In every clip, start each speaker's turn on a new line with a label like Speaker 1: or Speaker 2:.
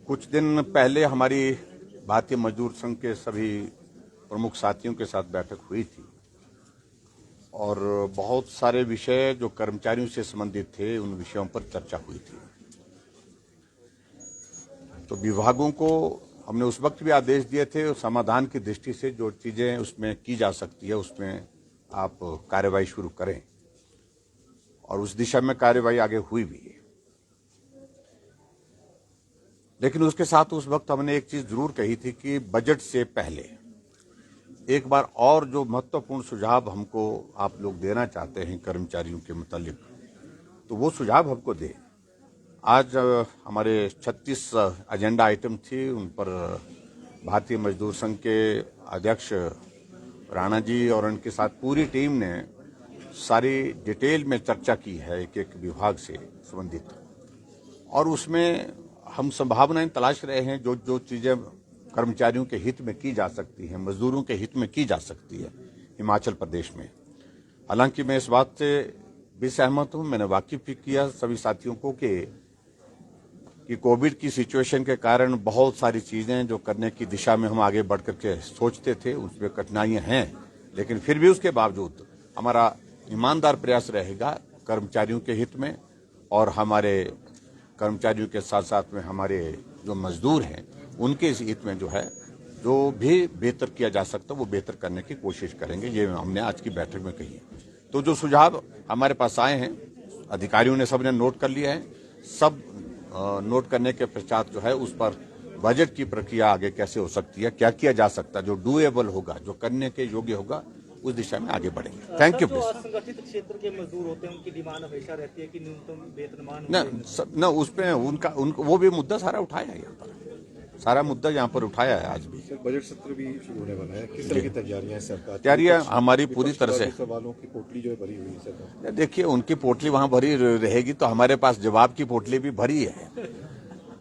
Speaker 1: कुछ दिन पहले हमारी भारतीय मजदूर संघ के सभी प्रमुख साथियों के साथ बैठक हुई थी और बहुत सारे विषय जो कर्मचारियों से संबंधित थे उन विषयों पर चर्चा हुई थी। तो विभागों को हमने उस वक्त भी आदेश दिए थे और समाधान की दृष्टि से जो चीजें उसमें की जा सकती है उसमें आप कार्रवाई शुरू करें और उस दिशा में कार्रवाई आगे हुई भी है। लेकिन उसके साथ उस वक्त हमने एक चीज जरूर कही थी कि बजट से पहले एक बार और जो महत्वपूर्ण सुझाव हमको आप लोग देना चाहते हैं कर्मचारियों के मुतालिक, तो वो सुझाव हमको दें। आज हमारे 36 एजेंडा आइटम थी, उन पर भारतीय मजदूर संघ के अध्यक्ष राणा जी और उनके साथ पूरी टीम ने सारी डिटेल में चर्चा की है एक एक विभाग से संबंधित, और उसमें हम संभावनाएं तलाश रहे हैं जो जो चीजें कर्मचारियों के हित में की जा सकती हैं, मजदूरों के हित में की जा सकती है हिमाचल प्रदेश में। हालांकि मैं इस बात से भी सहमत हूं, मैंने वाकिफ भी किया सभी साथियों को कि कोविड की सिचुएशन के कारण बहुत सारी चीजें जो करने की दिशा में हम आगे बढ़ करके सोचते थे उसमें कठिनाइयां हैं, लेकिन फिर भी उसके बावजूद हमारा ईमानदार प्रयास रहेगा कर्मचारियों के हित में और हमारे कर्मचारियों के साथ साथ में हमारे जो मजदूर हैं उनके इस हित में जो है जो भी बेहतर किया जा सकता है वो बेहतर करने की कोशिश करेंगे। ये हमने आज की बैठक में कही। तो जो सुझाव हमारे पास आए हैं अधिकारियों ने सबने नोट कर लिया है। सब नोट करने के पश्चात जो है उस पर बजट की प्रक्रिया आगे कैसे हो सकती है, क्या किया जा सकता है, जो डूएबल होगा, जो करने के योग्य होगा, उस दिशा में आगे बढ़ेंगे। Thank you.
Speaker 2: असंगठित क्षेत्र के मजदूर होते हैं उनकी डिमांड हमेशा रहती है कि न्यूनतम वेतनमान
Speaker 1: न उसमें उनका वो भी मुद्दा सारा उठाया है, यहाँ पर सारा मुद्दा यहाँ पर उठाया है। आज भी
Speaker 3: बजट सत्र भी शुरू होने वाला है, किस तरह की तैयारियां सरकार?
Speaker 1: तैयारियां हमारी पूरी तरह से,
Speaker 3: सवालों की पोटली जो है भरी हुई है सरकार।
Speaker 1: देखिए उनकी पोटली वहां भरी रहेगी तो हमारे पास जवाब की पोटली भी भरी है,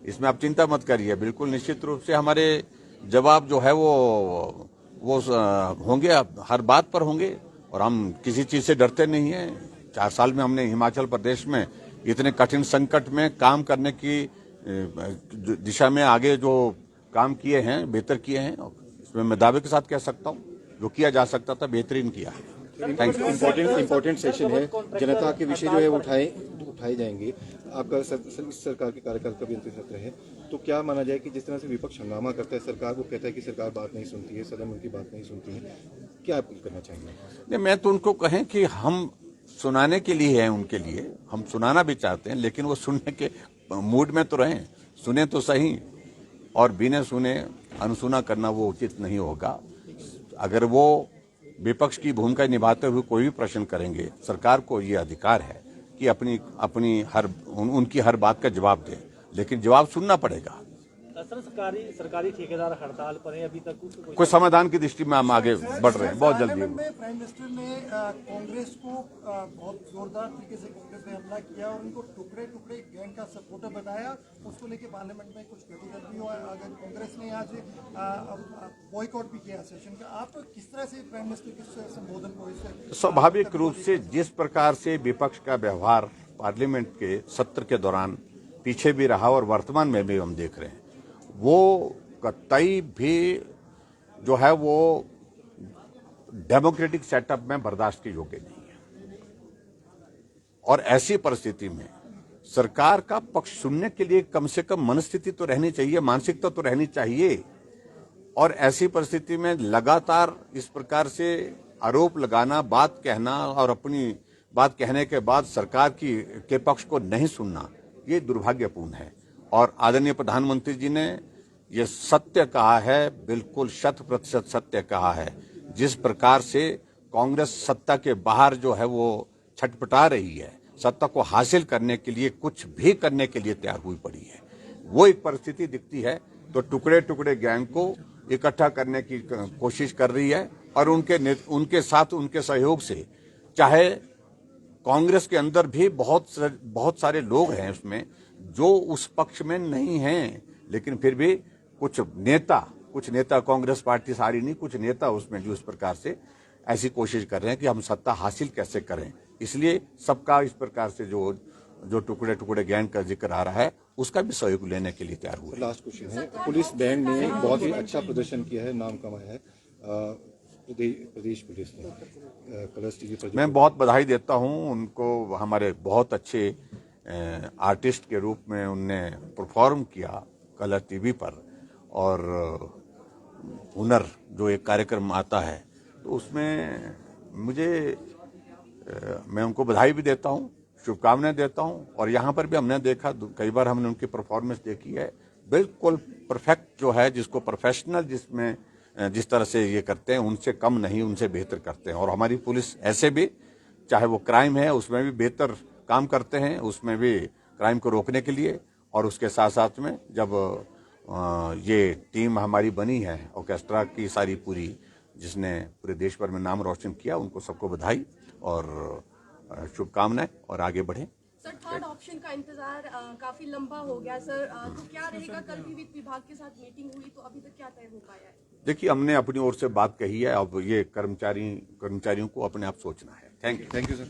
Speaker 1: इसमें आप चिंता मत करिए। बिल्कुल निश्चित रूप से हमारे जवाब जो है वो होंगे, हर बात पर होंगे और हम किसी चीज से डरते नहीं है। 4 साल में हमने हिमाचल प्रदेश में इतने कठिन संकट में काम करने की दिशा में आगे जो काम किए हैं बेहतर किए हैं, इसमें मैं दावे के साथ कह सकता हूं जो किया जा सकता था बेहतरीन किया है।
Speaker 3: इम्पोर्टेंट सेशन है, जनता के विषय जो है उठाए जाएंगे। आपका सरकार के कार्यकाल का भी अंतिम सत्र है, तो क्या माना जाए कि जिस तरह से विपक्ष हंगामा करता है, सरकार वो कहता है कि सरकार बात नहीं सुनती है, सदन उनकी बात नहीं सुनती है, क्या अपील करना चाहेंगे?
Speaker 1: मैं तो उनको कहें कि हम सुनाने के लिए हैं, उनके लिए हम सुनाना भी चाहते हैं, लेकिन वो सुनने के मूड में तो रहें, सुने तो सही, और बिना सुने अनसुना करना वो उचित नहीं होगा। अगर वो विपक्ष की भूमिका निभाते हुए कोई भी प्रश्न करेंगे, सरकार को ये अधिकार है कि उनकी हर बात का जवाब दे, लेकिन जवाब सुनना पड़ेगा।
Speaker 2: सरकारी ठेकेदार हड़ताल पर है, अभी तक
Speaker 1: कोई समाधान की दृष्टि में हम आगे बढ़ रहे हैं बहुत जल्दी।
Speaker 4: प्राइम मिनिस्टर ने कांग्रेस को बहुत जोरदार तरीके से कांग्रेस ने हमला किया और उनको टुकड़े टुकड़े गैंग का सपोर्टर बताया। उसको लेके पार्लियामेंट में कुछ गतिरोध भी हुआ। अगर कांग्रेस ने आज बॉयकॉट भी किया सेशन का, आप किस तरह से प्राइम मिनिस्टर के संबोधन को?
Speaker 1: स्वाभाविक रूप से जिस प्रकार से विपक्ष का व्यवहार पार्लियामेंट के सत्र के दौरान पीछे भी रहा और वर्तमान में भी हम देख रहे हैं, वो कतई भी जो है वो डेमोक्रेटिक सेटअप में बर्दाश्त के योग्य नहीं है। और ऐसी परिस्थिति में सरकार का पक्ष सुनने के लिए कम से कम मनस्थिति तो रहनी चाहिए, मानसिकता तो रहनी चाहिए। और ऐसी परिस्थिति में लगातार इस प्रकार से आरोप लगाना, बात कहना और अपनी बात कहने के बाद सरकार के पक्ष को नहीं सुनना, ये दुर्भाग्यपूर्ण है। और आदरणीय प्रधानमंत्री जी ने ये सत्य कहा है, बिल्कुल 100% सत्य कहा है। जिस प्रकार से कांग्रेस सत्ता के बाहर जो है वो छटपटा रही है, सत्ता को हासिल करने के लिए कुछ भी करने के लिए तैयार हुई पड़ी है, वो एक परिस्थिति दिखती है। तो टुकड़े टुकड़े गैंग को इकट्ठा करने की कोशिश कर रही है और उनके साथ उनके सहयोग से, चाहे कांग्रेस के अंदर भी बहुत सारे लोग हैं उसमें जो उस पक्ष में नहीं हैं, लेकिन फिर भी कुछ नेता कांग्रेस पार्टी सारी नहीं, कुछ नेता उसमें जो इस प्रकार से ऐसी कोशिश कर रहे हैं कि हम सत्ता हासिल कैसे करें। इसलिए सबका इस प्रकार से जो टुकड़े टुकड़े गैंग का जिक्र आ रहा है, उसका भी सहयोग लेने के लिए तैयार हुए।
Speaker 3: लास्ट क्वेश्चन है, पुलिस बैंड ने बहुत ही अच्छा प्रदर्शन किया है, नाम कमाया है प्रदेश पुलिस ने कलर्स टीवी पर।
Speaker 1: मैं बहुत बधाई देता हूं उनको, हमारे बहुत अच्छे आर्टिस्ट के रूप में उनने परफॉर्म किया कलर टीवी पर, और हुनर जो एक कार्यक्रम आता है तो उसमें मुझे मैं उनको बधाई भी देता हूं, शुभकामनाएं देता हूं। और यहाँ पर भी हमने देखा, कई बार हमने उनकी परफॉर्मेंस देखी है, बिल्कुल परफेक्ट जो है, जिसको प्रोफेशनल जिसमें जिस तरह से ये करते हैं उनसे कम नहीं, उनसे बेहतर करते हैं। और हमारी पुलिस ऐसे भी, चाहे वो क्राइम है उसमें भी बेहतर काम करते हैं, उसमें भी क्राइम को रोकने के लिए। और उसके साथ साथ में जब ये टीम हमारी बनी है ऑर्केस्ट्रा की सारी पूरी, जिसने पूरे देश भर में नाम रोशन किया, उनको सबको बधाई और शुभकामनाएं, और आगे बढ़ें।
Speaker 5: सर, थर्ड ऑप्शन का इंतजार काफी लंबा हो गया सर, तो क्या रहेगा? कल भी वित्त विभाग के साथ मीटिंग हुई, तो अभी तक क्या तय हो पाया है?
Speaker 1: देखिए, हमने अपनी ओर से बात कही है, अब ये कर्मचारियों को अपने आप सोचना है। Thank you
Speaker 3: sir.